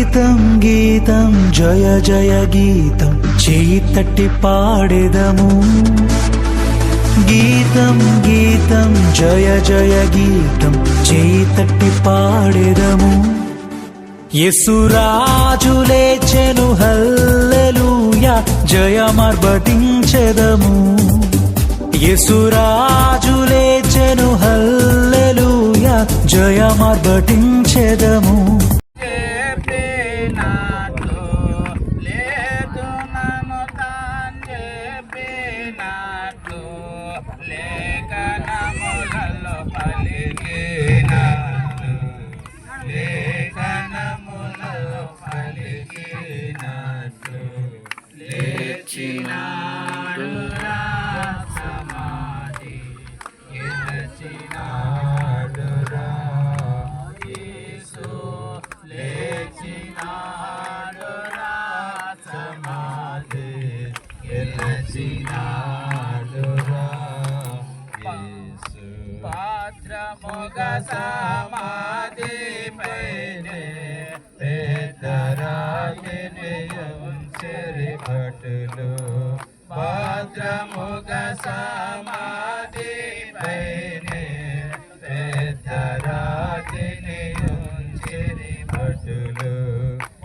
గీతం గీతం జయ జయ గీతం చేయి తట్టి పాడెదము. గీతం గీతం జయ జయ గీతం చేయి తట్టి పాడెదము. యేసురాజు లేచెను హల్లెలూయా జయమర్భటించెదము. యేసురాజు లేచెను హల్లెలూయా జయమర్భటించెదము. పాత్రముగ సమాధి పైనే పేదరాతిని ఉంచెరి భటులు. పాత్రముగ సమాధి పైనే పేదరాతిని ఉంచెరి భటులు.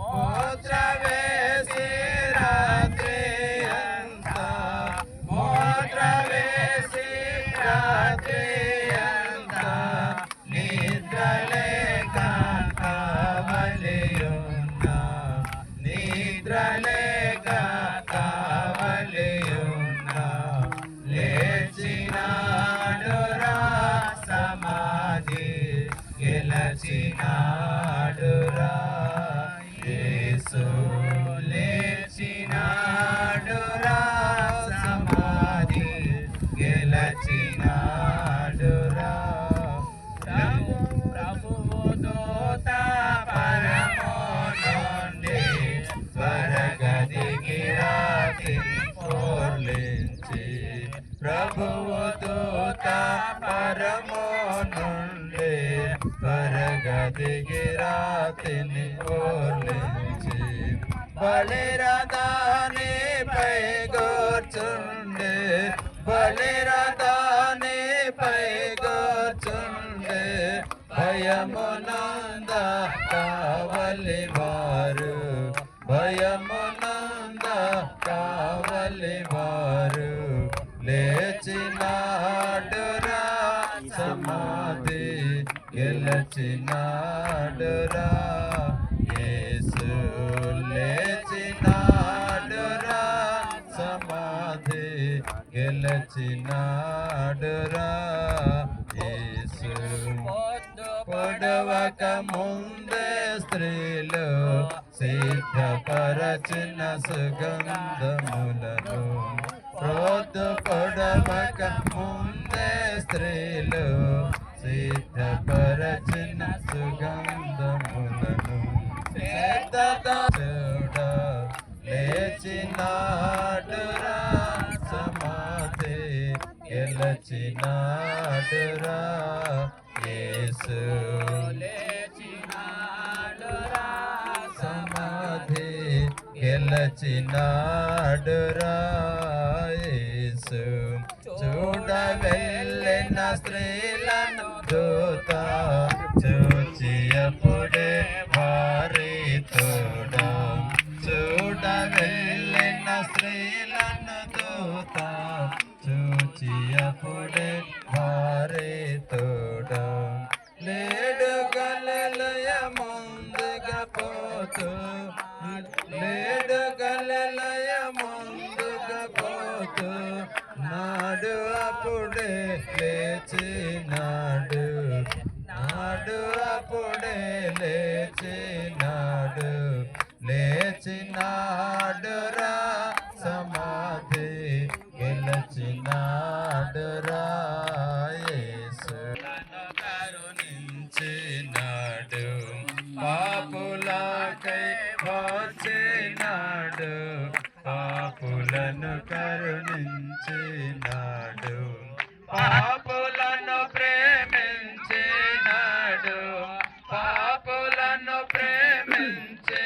మూత్ర వేసి రాత్రి అంతా మూత్ర వేసి రాత్రి గెలచినాడురా యేసు లేచినాడురా సమాధి గెలచినాడురా. ప్రభువు దూత పరమో నుండి స్వర్గదికి రాతిని పోర్లించి. ప్రభువు దూత పరమో నుండి స్వర్గదికి రాతిని పోర్లించి. బలిరథానిపై కూర్చుండే బలిరథానిపై కూర్చుండే భయమునంద కావలి వారు భయమునంద కావలి వారు. లేచినాడురా సమాధి గెలచినాడురా యేసు లేచినాడురా సమాధి గెలచినాడురా యేసు. పొడవక ముందే స్త్రీలు సిద్ధపరచిన సుగంధములను. పొడవక ముందే స్త్రీలు సిద్ధపరచిన సుగంధములను. చూడ లేచినాడురా సమాధి గెలచినాడురా యేసు లేచినాడురా సమాధి గెలచినాడురా యేసు. చూడ వెళ్ళిన స్త్రీలను దూత చూచి అప్పుడే వారి తోడ. చూడ వెళ్ళిన స్త్రీలను దూత చూచి అప్పుడే వారి తోడ. లేడు గలిలయ ముందుగా పోతూ లేడు గలిలయ ముందుగా పోతూ నాడు అప్పుడే లేచినాడు. నాడు అప్పుడే లేచినాడు. లేచినాడురా సమాధి గెలచినాడురా యేసు. కరుణించినాడు పాపులకై వచ్చినాడు. పాపులను కరుణించినాడు. పాపులను ప్రేమించినాడు. పాపులను ప్రేమించి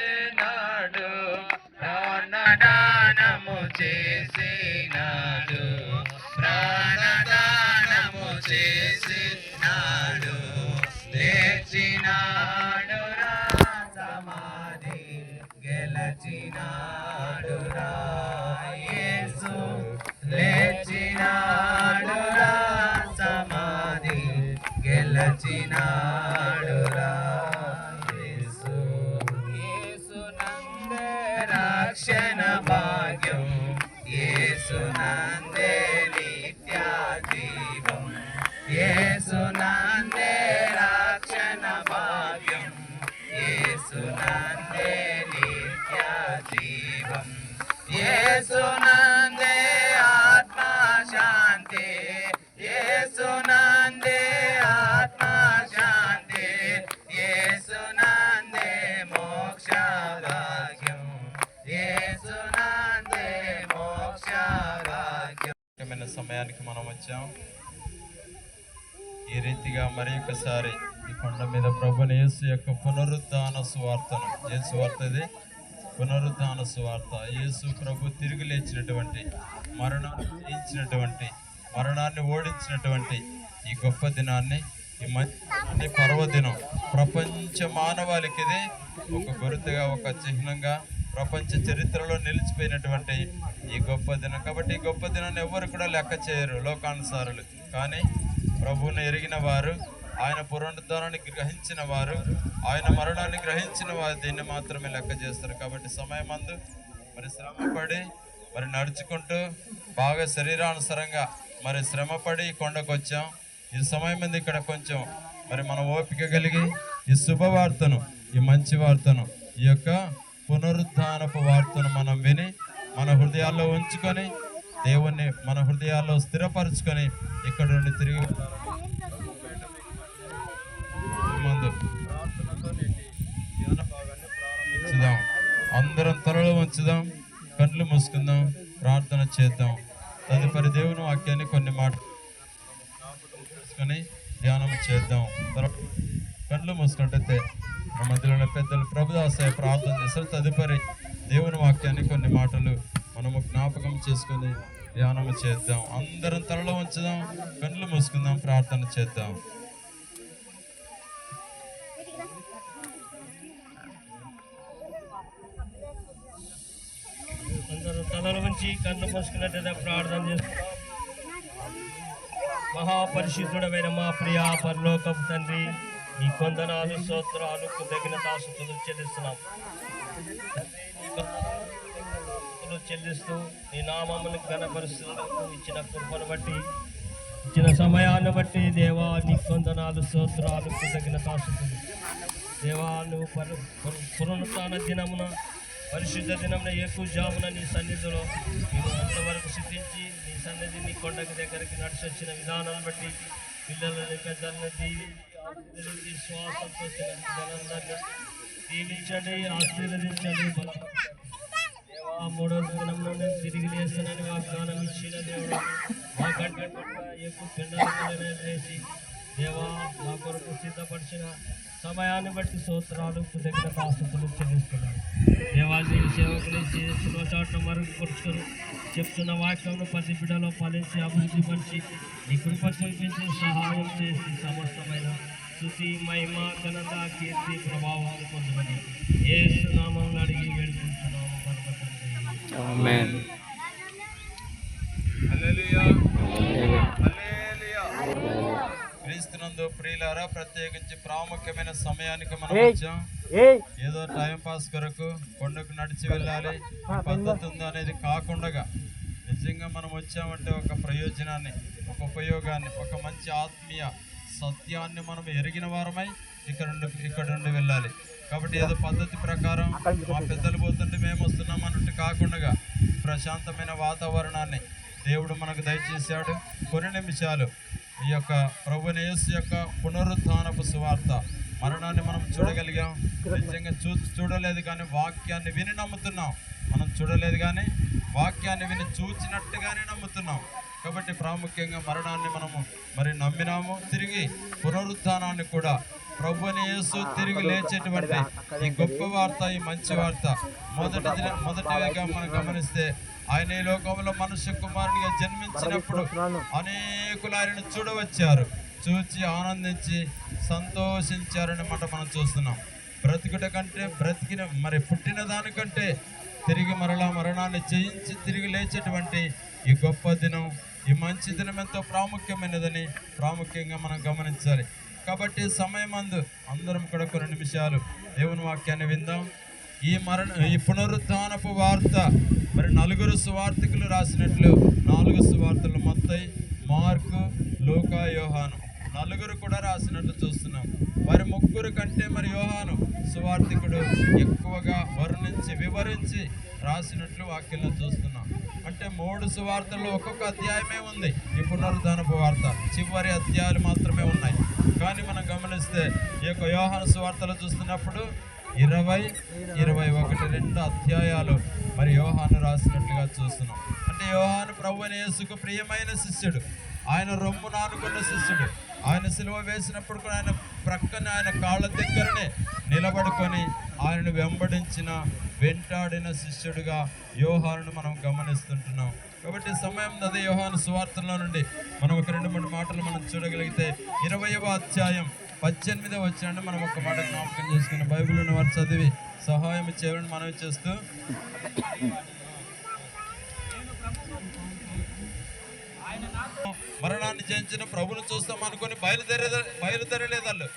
చేసినాడు, ప్రాణదానము చేసినాడు, లేచినాడు రా, సమాధి గెలచినాడు రా, యేసు లేచినాడు రా, సమాధి గెలచినాడు రా, యేసు యేసునందే రక్షణ భాగ్యం, యేసునందే నిత్య జీవం, యేసునందే రక్షణ భాగ్యం, యేసునందే నిత్య జీవం, యేసునందే ఆత్మ శాంతి, యేసునందే ఆత్మ శాంతి, యేసునందే మోక్ష భాగ్యం, యేసునందే మోక్ష భాగ్యం. సమయానికి మనం వచ్చాం. ఈ రీతిగా మరి ఒకసారి ఈ కొండ మీద ప్రభుని యేసు యొక్క పునరుద్ధాన సువార్తను, ఏ సువార్త ఇది? పునరుద్ధాన సువార్త. యేసు ప్రభు తిరిగి లేచినటువంటి, మరణాన్ని జయించినటువంటి, మరణాన్ని ఓడించినటువంటి ఈ గొప్ప దినాన్ని, ఈ మంచి పర్వదినం, ప్రపంచ మానవాళికి ఇది ఒక గుర్తుగా, ఒక చిహ్నంగా, ప్రపంచ చరిత్రలో నిలిచిపోయినటువంటి ఈ గొప్ప దినం. కాబట్టి ఈ గొప్ప దినాన్ని ఎవరు కూడా లెక్క చేయరు లోకానుసారులు. కానీ ప్రభువుని ఎరిగిన వారు, ఆయన పునరుద్ధానాన్ని గ్రహించిన వారు, ఆయన మరణాన్ని గ్రహించిన వారు దీన్ని మాత్రమే లెక్క చేస్తారు. కాబట్టి సమయమందు మరి శ్రమపడి మరి నడుచుకుంటూ బాగా శరీరానుసారంగా మరి శ్రమపడి ఈ కొండకు వచ్చాం. ఈ సమయం మీద ఇక్కడ కొంచెం మరి మనం ఓపిక కలిగి ఈ శుభవార్తను, ఈ మంచి వార్తను, ఈ యొక్క పునరుద్ధానపు వార్తను మనం విని మన హృదయాల్లో ఉంచుకొని, దేవుణ్ణి మన హృదయాల్లో స్థిరపరచుకొని ఇక్కడ నుండి తిరిగి ముందు ప్రారంభించుదాం. అందరం తలలో ఉంచుదాం, కళ్ళు మూసుకుందాం, ప్రార్థన చేద్దాం. తదుపరి దేవుని వాక్యాన్ని కొన్ని మాటలు ధ్యానం చేద్దాం. కళ్ళు మూసుకుంటే మా మధ్యలో పెద్దలు ప్రభుదాసయ్య ప్రార్థన చేస్తారు. తదుపరి దేవుని వాక్యాన్ని కొన్ని మాటలు మనము జ్ఞాపకం చేసుకొని ధ్యానం చేద్దాం. అందరం తలలో ఉంచుదాం, కళ్ళు మూసుకుందాం, ప్రార్థన చేద్దాం. అందరూ తలల నుంచి కళ్ళు మూసుకున్నట్టు ప్రార్థన చేస్తున్నాం. మహాపరిశుద్ధుడమైన మా ప్రియ పరలోకపు తండ్రి, నీ కొందనాలు, స్తోత్రాలు, కృతజ్ఞత ఆస్తుతులు చెల్లిస్తున్నాం. చెల్లిస్తూ నీ నామమును ఘనపరుస్తున్నందుకు ఇచ్చిన కృపను బట్టి, ఇచ్చిన సమయాన్ని బట్టి దేవా నీ కొందనాలు, స్తోత్రాలు, కృతజ్ఞత ఆస్తుతులు. దేవా నువ్వు పునరుత్థాన దినమున, పరిశుద్ధ దినమున ఏకుజామున నీ సన్నిధిలో మేము అంతవరకు సిద్ధించి నీ సన్నిధి, నీ కొండకి దగ్గరికి నడిచొచ్చిన విధానాన్ని బట్టి పిల్లలని, పెద్దలను దీవించి శ్వాసంతో జనందరినీ దీవించండి, ఆశీర్వదించండి. దేవా మూడో దినంలో నేను తిరిగి లేస్తానని వాగ్దానం ఇచ్చిన దేవుడు, మా కంటే ఎక్కువ పిండాలను చేసి దేవా మా కొరకు సిద్ధపరిచిన సమయాన్ని బట్టి స్తోత్రాలు, కృతజ్ఞత ఆస్తుతులు చెల్లిస్తున్నాను. దేవాది సేవకులు చేస్తున్న చాట్ల మరుగుపరుచుకొని చెప్తున్న వాక్యంలో ప్రతి బిడ్డలో ఫలించి అభివృద్ధి పరిచి నీ కృప చూపించి సహాయం చేసి సమస్తమైన స్తుతి, మహిమ, ఘనత, కీర్తి, ప్రభావాలు పొందమని యేసు నామములో అడిగి వేడుకుంటున్నాము పరమతండ్రి. ఆమేన్. హల్లెలూయా, హల్లెలూయా. క్రీస్తునందు ప్రియులారా, ప్రత్యేకించి ప్రాముఖ్యమైన సమయానికి మనం వచ్చాం. ఏదో టైం పాస్ కొరకు కొండకు నడిచి వెళ్ళాలి, పద్ధతి ఉందో అనేది కాకుండా నిజంగా మనం వచ్చామంటే ఒక ప్రయోజనాన్ని, ఒక ఉపయోగాన్ని, ఒక మంచి ఆత్మీయ సత్యాన్ని మనం ఎరిగిన వారమై ఇక్కడ నుండి వెళ్ళాలి. కాబట్టి ఏదో పద్ధతి ప్రకారం మా పెద్దలు పోతుంటే మేము వస్తున్నాం అన్నట్టు కాకుండా ప్రశాంతమైన వాతావరణాన్ని దేవుడు మనకు దయచేశాడు. కొన్ని నిమిషాలు ఈ యొక్క ప్రభువైన యేసు యొక్క పునరుత్థానపు సువార్త, మరణాన్ని మనం చూడగలిగాం. నిజంగా చూడలేదు కానీ వాక్యాన్ని విని నమ్ముతున్నాం. మనం చూడలేదు కానీ వాక్యాన్ని విని చూచినట్టుగానే నమ్ముతున్నాం. కాబట్టి ప్రాముఖ్యంగా మరణాన్ని మనము మరి నమ్మినాము, తిరిగి పునరుత్థానాన్ని కూడా ప్రభుని యేసు తిరిగి లేచేటువంటి ఈ గొప్ప వార్త, ఈ మంచి వార్త మొదటిగా మనం గమనిస్తే ఆయన ఈ లోకంలో మనుష్య కుమారునిగా జన్మించినప్పుడు అనేకులు ఆయనను చూడవచ్చారు, చూచి ఆనందించి సంతోషించారని మాట మనం చూస్తున్నాం. బ్రతికుట కంటే పుట్టిన దానికంటే తిరిగి మరణాన్ని జయించి తిరిగి లేచేటువంటి ఈ గొప్ప దినం, ఈ మంచి దినం ఎంతో ప్రాముఖ్యంగా మనం గమనించాలి. కాబట్టి సమయమందు అందరం కూడా కొన్ని నిమిషాలు దేవుని వాక్యాన్ని విందాం. ఈ పునరుత్థానపు వార్త మరి 4 సువార్తికులు రాసినట్లు 4 సువార్తలు మత్తయి, మార్కు, లూకా, యోహాను 4 కూడా రాసినట్లు చూస్తున్నాం. వారి 3 కంటే మరి యోహాను సువార్తికుడు ఎక్కువగా వివరించి రాసినట్లు వాక్యంలో చూస్తున్నాం. అంటే 3 సువార్తల్లో ఒక్కొక్క అధ్యాయమే ఉంది. ఈ పునరుద్ధానపు వార్త చివరి అధ్యాయాలు మాత్రమే ఉన్నాయి. కానీ మనం గమనిస్తే ఈ యొక్క యోహాను సువార్తలు చూస్తున్నప్పుడు 20, 21, 2 అధ్యాయాలు మరి యోహాను రాసినట్లుగా చూస్తున్నాం. అంటే యోహాను ప్రభువైన యేసుకు ప్రియమైన శిష్యుడు, ఆయన రొమ్మున ఆనుకున్న శిష్యుడు. ఆయన సిలువ వేసినప్పుడు కూడా ఆయన ప్రక్కన ఆయన కాళ్ళ దగ్గరనే నిలబడుకొని ఆయనను వెంటాడిన శిష్యుడిగా యోహానును మనం గమనిస్తుంటున్నాం. కాబట్టి సమయం అదే యోహాను సువార్తలో నుండి మనం ఒక 2-3 మాటలు మనం చూడగలిగితే 20వ అధ్యాయం 18వ వచనాన్ని మనం ఒక మాట జ్ఞాపకం చేసుకున్న బైబిల్ ఉన్న వారు చదివి సహాయం చేయాలని మనవి చేస్తూ, మరణాన్ని జయించిన ప్రభుని చూస్తాం అనుకుని బయలుదేరలేదు. వాళ్ళు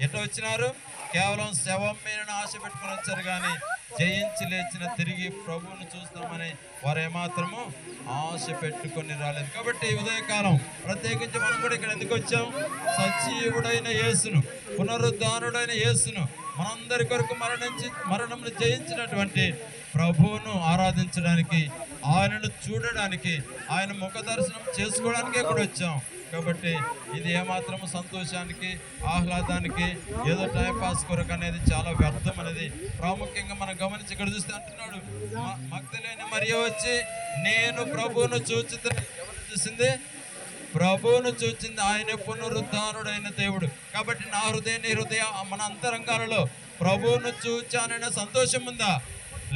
ఎట్లా వచ్చినారు? కేవలం శవం మీద ఆశ పెట్టుకుని వచ్చారు, కానీ జయించి లేచిన తిరిగి ప్రభువును చూస్తామని వారు ఏమాత్రము ఆశ పెట్టుకొని రాలేదు. కాబట్టి ఈ ఉదయకాలం ప్రత్యేకించి మనం కూడా ఇక్కడ ఎందుకు వచ్చాం? సజీవుడైన యేసును, పునరుద్ధానుడైన యేసును, మనందరి కొరకు మరణమును జయించినటువంటి ప్రభువును ఆరాధించడానికి, ఆయనను చూడడానికి, ఆయన ముఖ దర్శనం చేసుకోవడానికే కూడా వచ్చాం. కాబట్టి ఇది ఏమాత్రము సంతోషానికి, ఆహ్లాదానికి, ఏదో టైంపాస్ కొరకు అనేది చాలా వ్యర్థం అనేది ప్రాముఖ్యంగా మనం గమనించి ఇక్కడ చూస్తే అంటున్నాడు, మగ్దలేని మరియ వచ్చి నేను ప్రభువును చూసింది, ప్రభువును చూచింది ఆయన పునరుద్ధానుడైన దేవుడు. కాబట్టి నా హృదయ మన అంతరంగాలలో ప్రభువును చూచాననే సంతోషం ఉందా?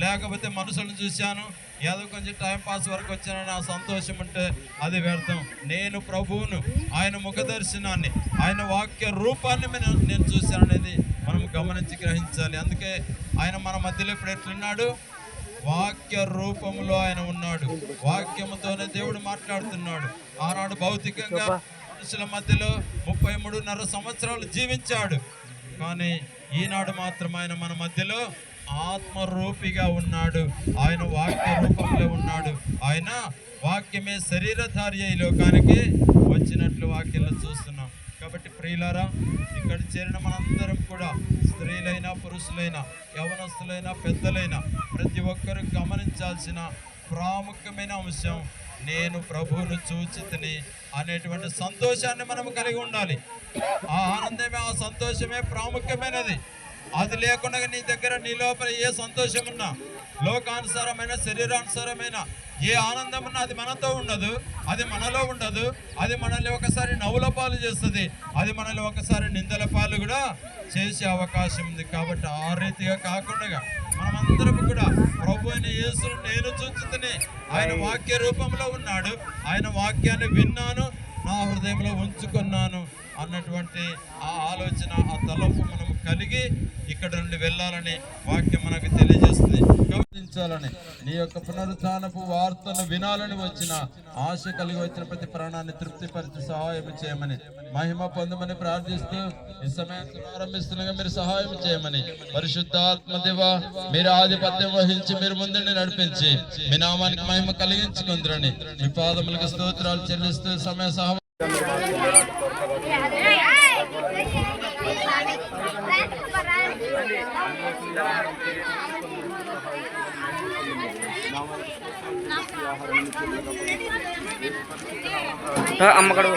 లేకపోతే మనుషులను చూశాను, ఏదో కొంచెం టైంపాస్ వరకు వచ్చానని ఆ సంతోషం ఉంటే అది వ్యర్థం. నేను ప్రభువును, ఆయన ముఖ దర్శనాన్ని, ఆయన వాక్య రూపాన్ని నేను చూశాననేది మనం గమనించి గ్రహించాలి. అందుకే ఆయన మన మధ్యలో ఇప్పుడు ఎట్లున్నాడు? వాక్య రూపంలో ఆయన ఉన్నాడు. వాక్యముతోనే దేవుడు మాట్లాడుతున్నాడు. ఆనాడు భౌతికంగా మనుషుల మధ్యలో 33.5 సంవత్సరాలు జీవించాడు. కానీ ఈనాడు మాత్రం ఆయన మన మధ్యలో ఆత్మరూపిగా ఉన్నాడు. ఆయన వాక్య రూపంలో ఉన్నాడు. ఆయన వాక్యమే శరీరధారి అయి లోకానికి వచ్చినట్లు వాక్యంలో చూస్తున్నాం. కాబట్టి ప్రియులారా, ఇక్కడ చేరిన మనందరం కూడా స్త్రీలైనా, పురుషులైనా, యవనస్తులైనా, పెద్దలైనా ప్రతి ఒక్కరూ గమనించాల్సిన ప్రాముఖ్యమైన అంశం, నేను ప్రభువును చూచితిని అనేటువంటి సంతోషాన్ని మనం కలిగి ఉండాలి. ఆ ఆనందమే, ఆ సంతోషమే ప్రాముఖ్యమైనది. అది లేకుండా నీ లోపల ఏ సంతోషం ఉన్నా, లోకానుసారమైన, శరీరానుసారమైన ఏ ఆనందం ఉన్నా అది మనతో ఉండదు, అది మనలో ఉండదు. అది మనల్ని ఒకసారి నవ్వుల పాలు చేస్తుంది, అది మనల్ని ఒకసారి నిందల పాలు కూడా చేసే అవకాశం ఉంది. కాబట్టి ఆ రీతిగా కాకుండా మనమందరం కూడా ప్రభు అయిన యేసును నేను చూచితిని, ఆయన వాక్య రూపంలో ఉన్నాడు, ఆయన వాక్యాన్ని విన్నాను, నా హృదయంలో ఉంచుకున్నాను అన్నటువంటి ఆ ఆలోచన, ఆ తలంపు మనం కలిగి ఇక్కడ నుండి వెళ్ళాలని వాక్యం మనకు తెలియజేస్తుంది. గమనించాలని, నీ యొక్క పునరుత్థానపు వార్తను వినాలని వచ్చిన ఆశ కలిగి వచ్చిన ప్రతి ప్రాణాన్ని తృప్తిపరిచి సహాయం చేయమని, మహిమ పొందమని ప్రార్థిస్తూ ఈ సమయాన్ని ప్రారంభిస్తుండగా మీరు సహాయం చేయమని, పరిశుద్ధాత్మ దేవా మీరు ఆధిపత్యం వహించి మీరు ముందుని నడిపించి మీ నామానికి మహిమ కలిగించుకుందరని మీ పాదములకు స్తోత్రాలు చెల్లిస్తూ సమయ సహాయం అమ్మకడు